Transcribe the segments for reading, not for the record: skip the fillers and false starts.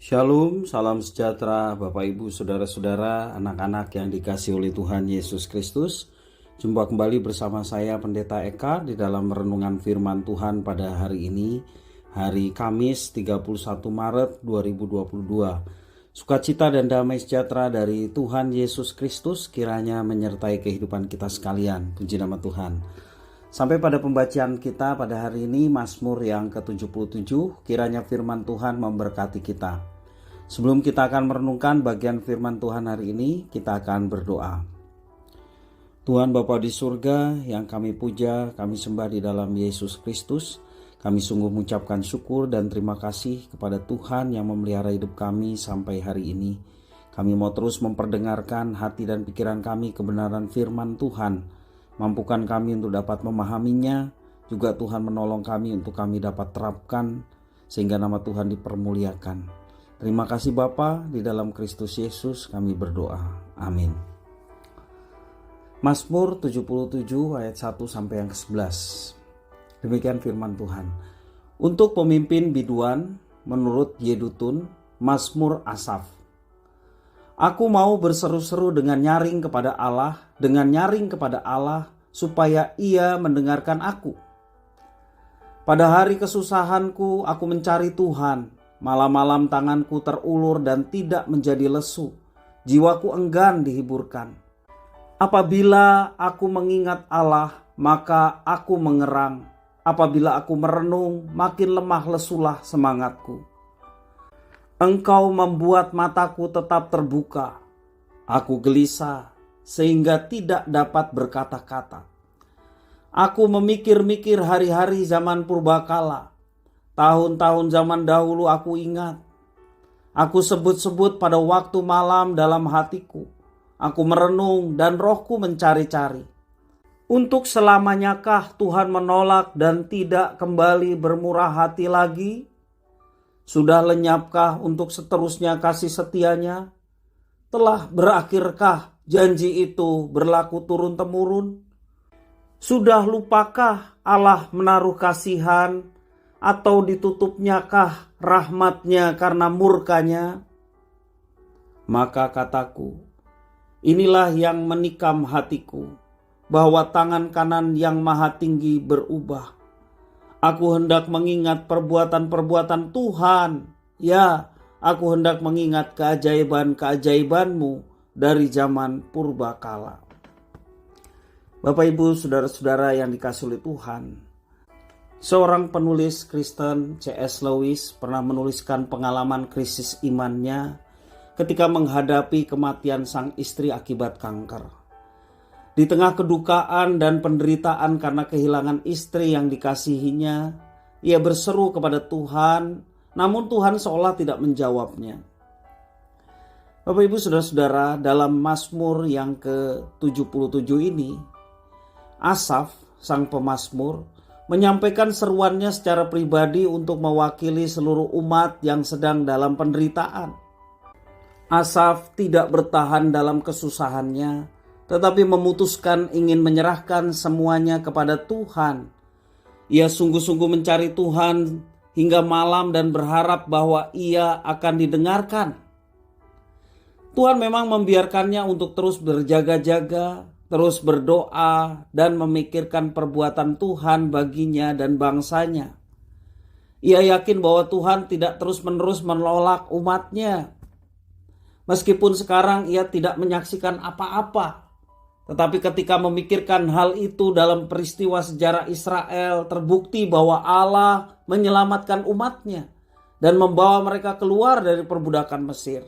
Shalom, salam sejahtera Bapak Ibu, Saudara-saudara, anak-anak yang dikasihi oleh Tuhan Yesus Kristus. Jumpa kembali bersama saya Pendeta Eka di dalam renungan firman Tuhan pada hari ini, hari Kamis 31 Maret 2022. Sukacita dan damai sejahtera dari Tuhan Yesus Kristus kiranya menyertai kehidupan kita sekalian. Puji nama Tuhan. Sampai pada pembacaan kita pada hari ini, Mazmur yang ke-77, kiranya firman Tuhan memberkati kita. Sebelum kita akan merenungkan bagian firman Tuhan hari ini, kita akan berdoa. Tuhan Bapa di surga yang kami puja, kami sembah di dalam Yesus Kristus, kami sungguh mengucapkan syukur dan terima kasih kepada Tuhan yang memelihara hidup kami sampai hari ini. Kami mau terus memperdengarkan hati dan pikiran kami kebenaran firman Tuhan. Mampukan kami untuk dapat memahaminya, juga Tuhan menolong kami untuk kami dapat terapkan, sehingga nama Tuhan dipermuliakan. Terima kasih Bapa, di dalam Kristus Yesus kami berdoa. Amin. Mazmur 77 ayat 1 sampai yang ke-11. Demikian firman Tuhan. Untuk pemimpin biduan, menurut Yedutun, Mazmur Asaf. Aku mau berseru-seru dengan nyaring kepada Allah, supaya Ia mendengarkan aku. Pada hari kesusahanku, aku mencari Tuhan. Malam-malam tanganku terulur dan tidak menjadi lesu. Jiwaku enggan dihiburkan. Apabila aku mengingat Allah, maka aku mengerang. Apabila aku merenung, makin lemah lesulah semangatku. Engkau membuat mataku tetap terbuka. Aku gelisah sehingga tidak dapat berkata-kata. Aku memikir-mikir hari-hari zaman purbakala. Tahun-tahun zaman dahulu aku ingat. Aku sebut-sebut pada waktu malam dalam hatiku. Aku merenung dan rohku mencari-cari. Untuk selamanyakah Tuhan menolak dan tidak kembali bermurah hati lagi? Sudah lenyapkah untuk seterusnya kasih setianya? Telah berakhirkah janji itu berlaku turun-temurun? Sudah lupakah Allah menaruh kasihan? Atau ditutupnyakah rahmatnya karena murkanya? Maka kataku, inilah yang menikam hatiku, bahwa tangan kanan yang maha tinggi berubah. Aku hendak mengingat perbuatan-perbuatan Tuhan. Ya, aku hendak mengingat keajaiban-keajaiban-Mu dari zaman purbakala. Bapak Ibu, Saudara-saudara yang dikasihi oleh Tuhan. Seorang penulis Kristen, C.S. Lewis, pernah menuliskan pengalaman krisis imannya ketika menghadapi kematian sang istri akibat kanker. Di tengah kedukaan dan penderitaan karena kehilangan istri yang dikasihinya, ia berseru kepada Tuhan, namun Tuhan seolah tidak menjawabnya. Bapak Ibu Saudara-saudara, dalam Mazmur yang ke-77 ini, Asaf, sang pemazmur, menyampaikan seruannya secara pribadi untuk mewakili seluruh umat yang sedang dalam penderitaan. Asaf tidak bertahan dalam kesusahannya, tetapi memutuskan ingin menyerahkan semuanya kepada Tuhan. Ia sungguh-sungguh mencari Tuhan hingga malam dan berharap bahwa ia akan didengarkan. Tuhan memang membiarkannya untuk terus berjaga-jaga, terus berdoa, dan memikirkan perbuatan Tuhan baginya dan bangsanya. Ia yakin bahwa Tuhan tidak terus-menerus menolak umatnya. Meskipun sekarang ia tidak menyaksikan apa-apa, tetapi ketika memikirkan hal itu dalam peristiwa sejarah Israel, terbukti bahwa Allah menyelamatkan umatnya dan membawa mereka keluar dari perbudakan Mesir.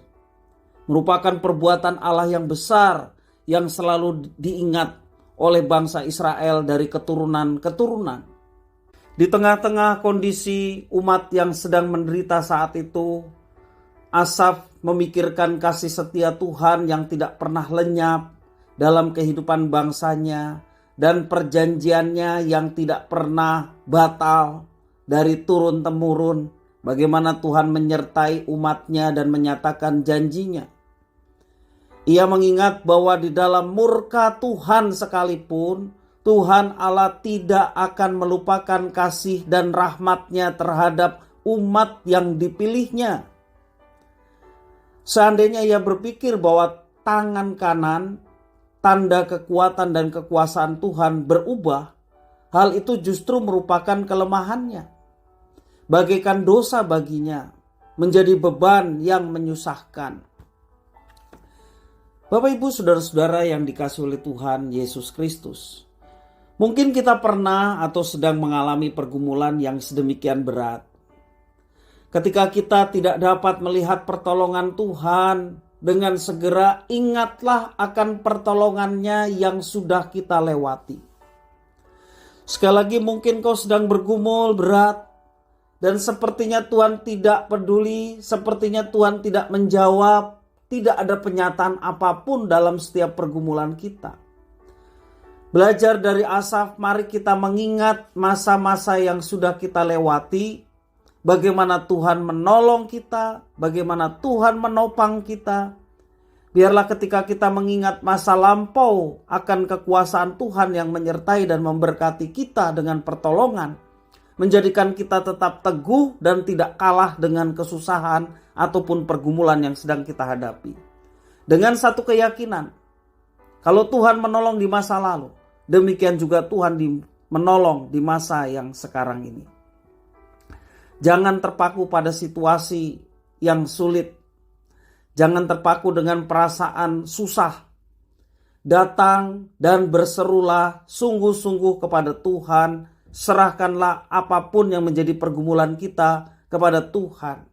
Merupakan perbuatan Allah yang besar yang selalu diingat oleh bangsa Israel dari keturunan-keturunan. Di tengah-tengah kondisi umat yang sedang menderita saat itu, Asaf memikirkan kasih setia Tuhan yang tidak pernah lenyap dalam kehidupan bangsanya dan perjanjiannya yang tidak pernah batal dari turun-temurun, bagaimana Tuhan menyertai umatnya dan menyatakan janjinya. Ia mengingat bahwa di dalam murka Tuhan sekalipun, Tuhan Allah tidak akan melupakan kasih dan rahmatnya terhadap umat yang dipilihnya. Seandainya ia berpikir bahwa tangan kanan, tanda kekuatan dan kekuasaan Tuhan berubah, hal itu justru merupakan kelemahannya. Bagaikan dosa baginya, menjadi beban yang menyusahkan. Bapak, Ibu, saudara-saudara yang dikasihi oleh Tuhan Yesus Kristus, mungkin kita pernah atau sedang mengalami pergumulan yang sedemikian berat. Ketika kita tidak dapat melihat pertolongan Tuhan, dengan segera ingatlah akan pertolongannya yang sudah kita lewati. Sekali lagi, mungkin kau sedang bergumul berat dan sepertinya Tuhan tidak peduli, sepertinya Tuhan tidak menjawab, tidak ada penyataan apapun dalam setiap pergumulan kita. Belajar dari Asaf, mari kita mengingat masa-masa yang sudah kita lewati, bagaimana Tuhan menolong kita, bagaimana Tuhan menopang kita. Biarlah ketika kita mengingat masa lampau akan kekuasaan Tuhan yang menyertai dan memberkati kita dengan pertolongan, menjadikan kita tetap teguh dan tidak kalah dengan kesusahan ataupun pergumulan yang sedang kita hadapi. Dengan satu keyakinan, kalau Tuhan menolong di masa lalu, demikian juga Tuhan menolong di masa yang sekarang ini. Jangan terpaku pada situasi yang sulit. Jangan terpaku dengan perasaan susah. Datang dan berserulah sungguh-sungguh kepada Tuhan. Serahkanlah apapun yang menjadi pergumulan kita kepada Tuhan.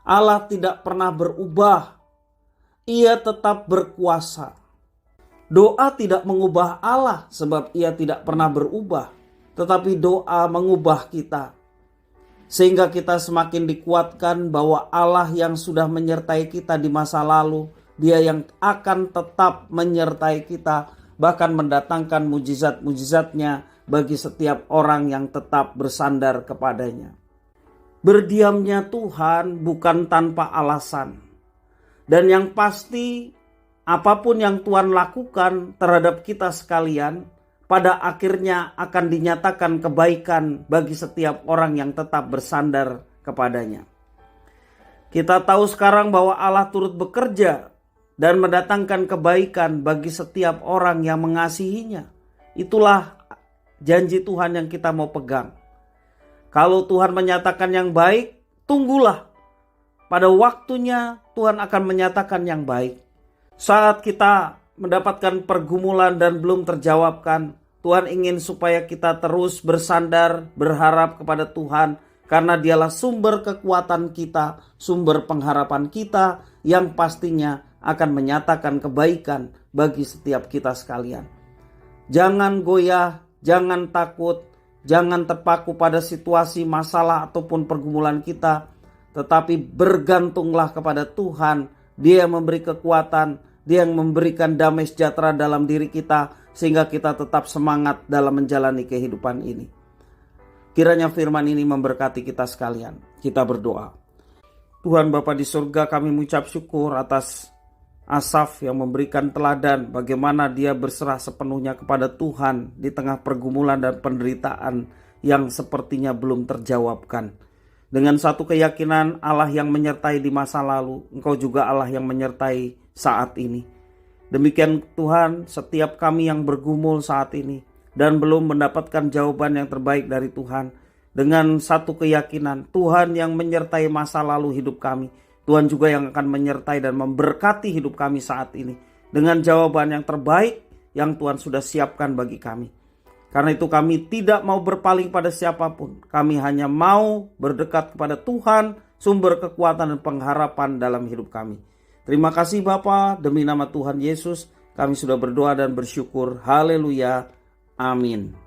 Allah tidak pernah berubah. Ia tetap berkuasa. Doa tidak mengubah Allah sebab Ia tidak pernah berubah. Tetapi doa mengubah kita. Sehingga kita semakin dikuatkan bahwa Allah yang sudah menyertai kita di masa lalu, Dia yang akan tetap menyertai kita, bahkan mendatangkan mujizat-mujizatnya bagi setiap orang yang tetap bersandar kepadanya. Berdiamnya Tuhan bukan tanpa alasan. Dan yang pasti, apapun yang Tuhan lakukan terhadap kita sekalian, pada akhirnya akan dinyatakan kebaikan bagi setiap orang yang tetap bersandar kepadanya. Kita tahu sekarang bahwa Allah turut bekerja dan mendatangkan kebaikan bagi setiap orang yang mengasihinya. Itulah janji Tuhan yang kita mau pegang. Kalau Tuhan menyatakan yang baik, tunggulah. Pada waktunya Tuhan akan menyatakan yang baik. Saat kita mendapatkan pergumulan dan belum terjawabkan, Tuhan ingin supaya kita terus bersandar, berharap kepada Tuhan, karena Dialah sumber kekuatan kita, sumber pengharapan kita, yang pastinya akan menyatakan kebaikan bagi setiap kita sekalian. Jangan goyah, jangan takut, jangan terpaku pada situasi masalah ataupun pergumulan kita, tetapi bergantunglah kepada Tuhan. Dia yang memberi kekuatan, Dia yang memberikan damai sejahtera dalam diri kita, sehingga kita tetap semangat dalam menjalani kehidupan ini. Kiranya firman ini memberkati kita sekalian. Kita berdoa. Tuhan Bapa di surga, kami mengucap syukur atas Asaf yang memberikan teladan bagaimana dia berserah sepenuhnya kepada Tuhan di tengah pergumulan dan penderitaan yang sepertinya belum terjawabkan. Dengan satu keyakinan, Allah yang menyertai di masa lalu, Engkau juga Allah yang menyertai saat ini. Demikian Tuhan, setiap kami yang bergumul saat ini dan belum mendapatkan jawaban yang terbaik dari Tuhan, dengan satu keyakinan, Tuhan yang menyertai masa lalu hidup kami, Tuhan juga yang akan menyertai dan memberkati hidup kami saat ini dengan jawaban yang terbaik yang Tuhan sudah siapkan bagi kami. Karena itu kami tidak mau berpaling pada siapapun. Kami hanya mau berdekat kepada Tuhan, sumber kekuatan dan pengharapan dalam hidup kami. Terima kasih Bapa, demi nama Tuhan Yesus kami sudah berdoa dan bersyukur. Haleluya. Amin.